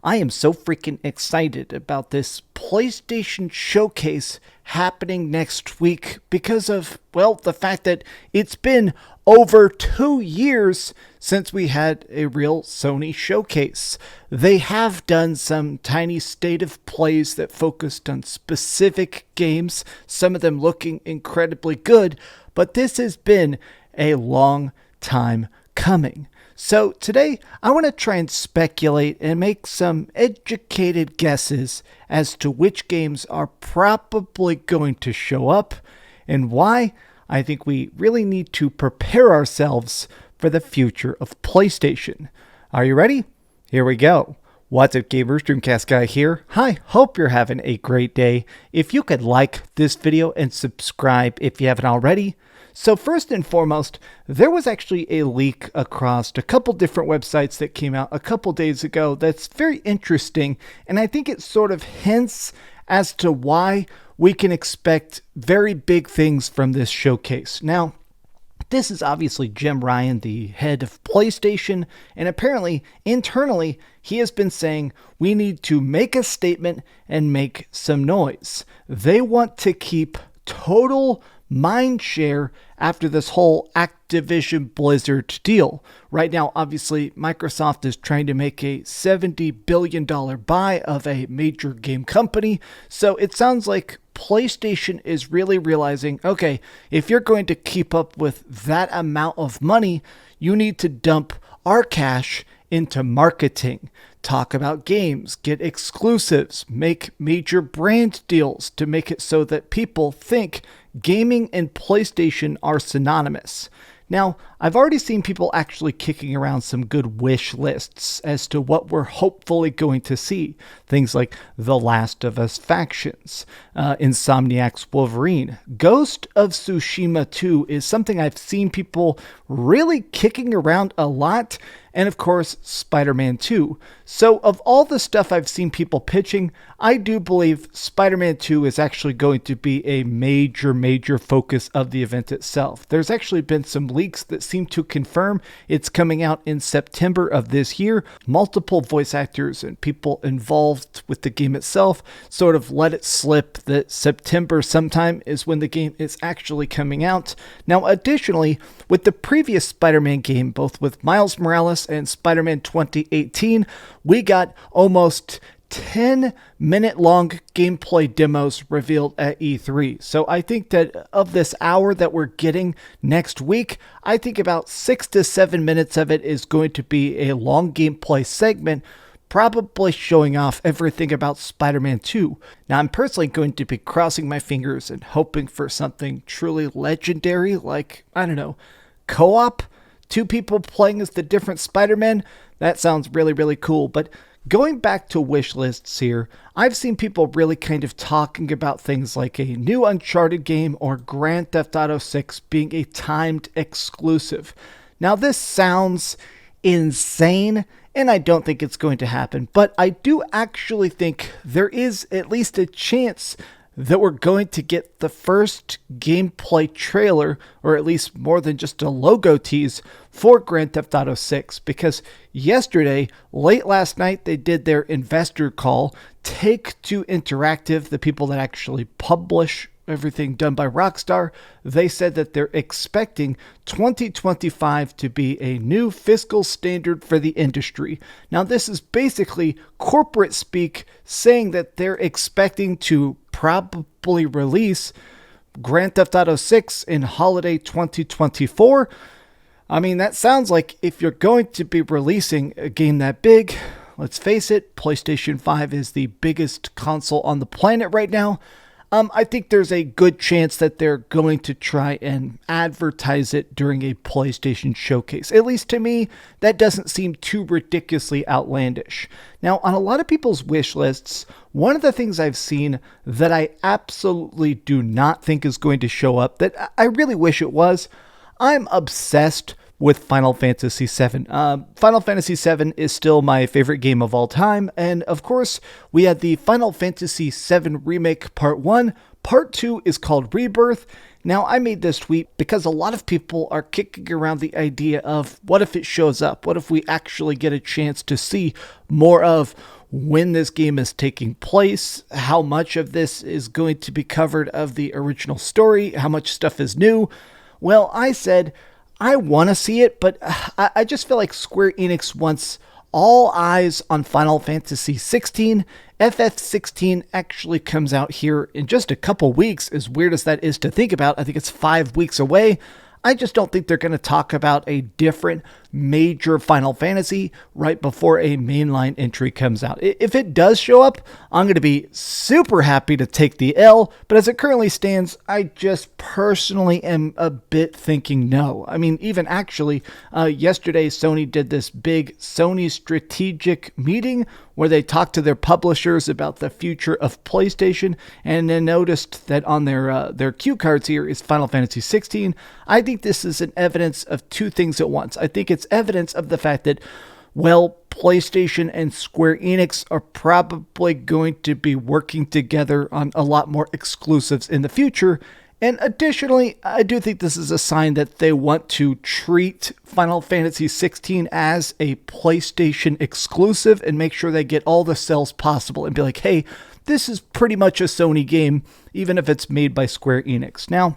I am so freaking excited about this PlayStation showcase happening next week because of, well, the fact that it's been over 2 years since we had a real Sony showcase. They have done some tiny state of plays that focused on specific games, some of them looking incredibly good, but this has been a long time coming. So today, I want to try and speculate and make some educated guesses as to which games are probably going to show up and why I think we really need to prepare ourselves for the future of PlayStation. Are you ready? Here we go. What's up, gamers? DreamcastGuy here. Hi, hope you're having a great day. If you could like this video and subscribe if you haven't already. So first and foremost, there was actually a leak across a couple different websites that came out a couple days ago that's very interesting, and I think it sort of hints as to why we can expect very big things from this showcase. Now, this is obviously Jim Ryan, the head of PlayStation, and apparently, internally, he has been saying we need to make a statement and make some noise. They want to keep total mind share after this whole Activision Blizzard deal. Right now, obviously, Microsoft is trying to make a $70 billion buy of a major game company, so it sounds like PlayStation is really realizing, okay, if you're going to keep up with that amount of money, you need to dump our cash into marketing, talk about games, get exclusives, make major brand deals to make it so that people think gaming and PlayStation are synonymous. Now, I've already seen people actually kicking around some good wish lists as to what we're hopefully going to see. Things like The Last of Us Factions, Insomniac's Wolverine. Ghost of Tsushima 2 is something I've seen people really kicking around a lot. And of course, Spider-Man 2. So of all the stuff I've seen people pitching, I do believe Spider-Man 2 is actually going to be a major focus of the event itself. There's actually been some leaks that seem to confirm it's coming out in September of this year. Multiple voice actors and people involved with the game itself sort of let it slip that September sometime is when the game is actually coming out. Now, additionally, with the previous Spider-Man game, both with Miles Morales and Spider-Man 2018, we got almost 10-minute long gameplay demos revealed at E3. So I think that of this hour that we're getting next week, I think about 6 to 7 minutes of it is going to be a long gameplay segment, probably showing off everything about Spider-Man 2. Now, I'm personally going to be crossing my fingers and hoping for something truly legendary, like, I don't know, co-op? 2 people playing as the different Spider-Men? That sounds really cool. But going back to wish lists here, I've seen people really kind of talking about things like a new Uncharted game or Grand Theft Auto 6 being a timed exclusive. Now, this sounds insane, and I don't think it's going to happen, but I do actually think there is at least a chance that we're going to get the first gameplay trailer, or at least more than just a logo tease, for Grand Theft Auto 6, because yesterday, late last night, they did their investor call. Take-Two Interactive, the people that actually publish everything done by Rockstar, they said that they're expecting 2025 to be a new fiscal standard for the industry. Now, this is basically corporate speak saying that they're expecting to probably release Grand Theft Auto 6 in holiday 2024. I mean, that sounds like if you're going to be releasing a game that big, let's face it, PlayStation 5 is the biggest console on the planet right now. I think there's a good chance that they're going to try and advertise it during a PlayStation showcase. At least to me, that doesn't seem too ridiculously outlandish. Now, on a lot of people's wish lists, one of the things I've seen that I absolutely do not think is going to show up, that I really wish it was, I'm obsessed with Final Fantasy VII. Final Fantasy VII is still my favorite game of all time, and of course, we had the Final Fantasy VII Remake Part 1. Part 2 is called Rebirth. Now, I made this tweet because a lot of people are kicking around the idea of what if it shows up? What if we actually get a chance to see more of when this game is taking place, how much of this is going to be covered of the original story, how much stuff is new. Well, I said I want to see it, but I just feel like Square Enix wants all eyes on Final Fantasy XVI. FF16 actually comes out here in just a couple weeks, as weird as that is to think about. I think it's 5 weeks away. I just don't think they're going to talk about a different major Final Fantasy right before a mainline entry comes out. If it does show up, I'm going to be super happy to take the L, but as it currently stands, I just personally am a bit thinking no. I mean, even actually, yesterday Sony did this big Sony strategic meeting where they talked to their publishers about the future of PlayStation, and then noticed that on their cue cards here is Final Fantasy 16. I think this is an evidence of two things at once. I think it's evidence of the fact that, well, PlayStation and Square Enix are probably going to be working together on a lot more exclusives in the future. And additionally, I do think this is a sign that they want to treat Final Fantasy 16 as a PlayStation exclusive and make sure they get all the sales possible and be like, hey, this is pretty much a Sony game, even if it's made by Square Enix. Now,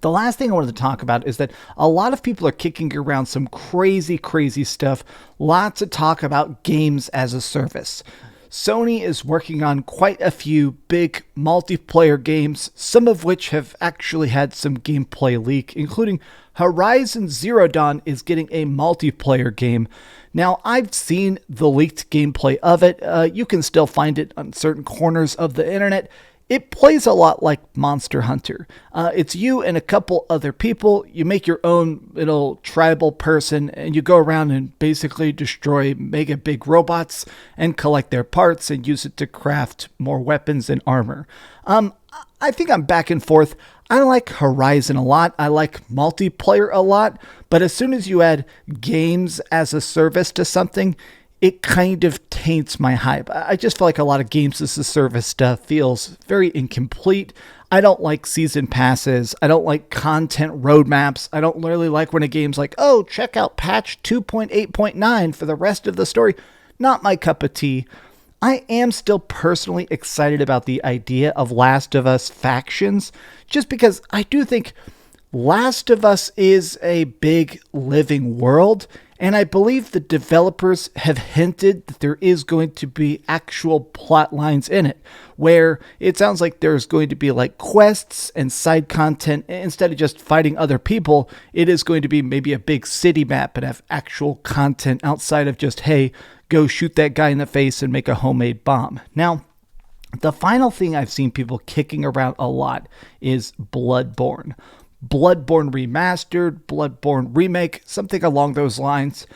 the last thing I wanted to talk about is that a lot of people are kicking around some crazy, crazy stuff. Lots of talk about games as a service. Sony is working on quite a few big multiplayer games, some of which have actually had some gameplay leak, including Horizon Zero Dawn is getting a multiplayer game. Now, I've seen the leaked gameplay of it. You can still find it on certain corners of the internet. It plays a lot like Monster Hunter. It's you and a couple other people. You make your own little tribal person, and you go around and basically destroy mega big robots and collect their parts and use it to craft more weapons and armor. I think I'm back and forth. I like Horizon a lot. I like multiplayer a lot. But as soon as you add games as a service to something, it kind of taints my hype. I just feel like a lot of games as a service stuff feels very incomplete. I don't like season passes. I don't like content roadmaps. I don't really like when a game's like, oh, check out patch 2.8.9 for the rest of the story. Not my cup of tea. I am still personally excited about the idea of Last of Us factions, just because I do think Last of Us is a big living world, and I believe the developers have hinted that there is going to be actual plot lines in it, where it sounds like there's going to be like quests and side content. Instead of just fighting other people, it is going to be maybe a big city map and have actual content outside of just, hey, go shoot that guy in the face and make a homemade bomb. Now, the final thing I've seen people kicking around a lot is Bloodborne. Bloodborne Remastered, Bloodborne Remake, something along those lines.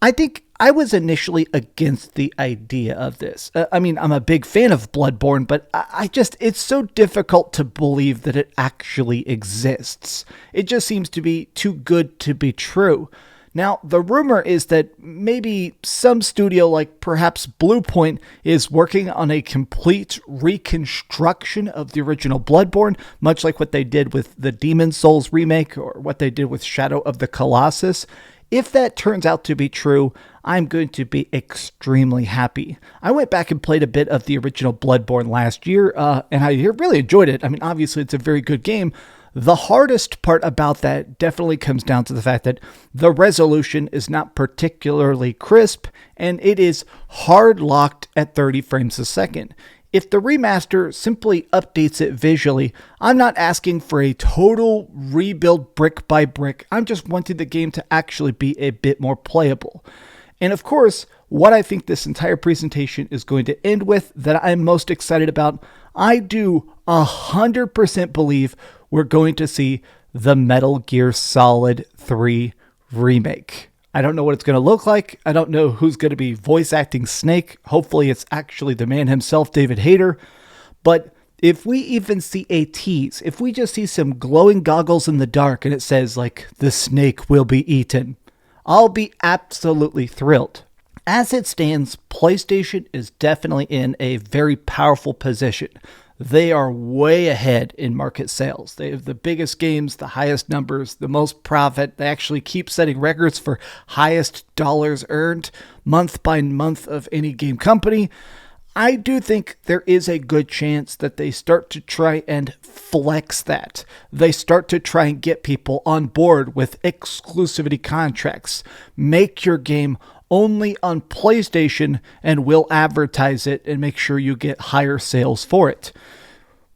I think I was initially against the idea of this. I mean, I'm a big fan of Bloodborne, but it's so difficult to believe that it actually exists. It just seems to be too good to be true. Now, the rumor is that maybe some studio, like perhaps Bluepoint, is working on a complete reconstruction of the original Bloodborne, much like what they did with the Demon's Souls remake or what they did with Shadow of the Colossus. If that turns out to be true, I'm going to be extremely happy. I went back and played a bit of the original Bloodborne last year, and I really enjoyed it. I mean, obviously, it's a very good game. The hardest part about that definitely comes down to the fact that the resolution is not particularly crisp, and it is hard locked at 30 frames a second. If the remaster simply updates it visually, I'm not asking for a total rebuild brick by brick. I'm just wanting the game to actually be a bit more playable. And of course, what I think this entire presentation is going to end with that I'm most excited about, I do 100% believe we're going to see the Metal Gear Solid 3 remake. I don't know what it's going to look like. I don't know who's going to be voice acting Snake. Hopefully it's actually the man himself, David Hayter. But if we even see a tease, if we just see some glowing goggles in the dark and it says like, the snake will be eaten, I'll be absolutely thrilled. As it stands, PlayStation is definitely in a very powerful position. they are way ahead in market sales. They have the biggest games, the highest numbers, the most profit. They actually keep setting records for highest dollars earned month by month of any game company. I do think there is a good chance that they start to try and flex that. They start to try and get people on board with exclusivity contracts. Make your game only on PlayStation and we'll advertise it and make sure you get higher sales for it.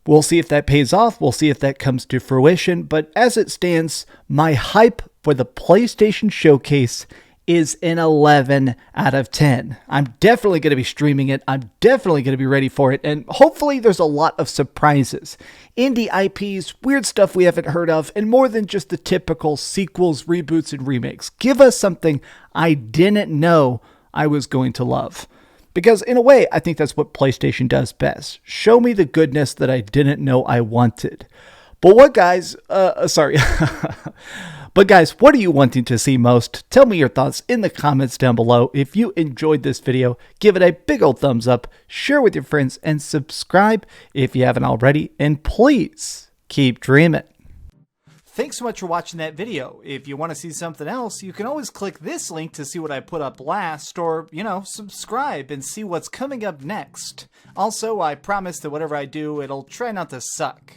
We'll see if that pays off. We'll see if that comes to fruition. But as it stands, my hype for the PlayStation Showcase is an 11 out of 10. I'm definitely going to be streaming it. I'm definitely going to be ready for it. And hopefully there's a lot of surprises. Indie IPs, weird stuff we haven't heard of, and more than just the typical sequels, reboots, and remakes. Give us something I didn't know I was going to love. Because in a way, I think that's what PlayStation does best. Show me the goodness that I didn't know I wanted. But what guys, But guys, what are you wanting to see most? Tell me your thoughts in the comments down below. If you enjoyed this video, give it a big old thumbs up, share with your friends, and subscribe if you haven't already. And please keep dreaming. Thanks so much for watching that video. If you want to see something else, you can always click this link to see what I put up last, or, subscribe and see what's coming up next. Also, I promise that whatever I do, it'll try not to suck.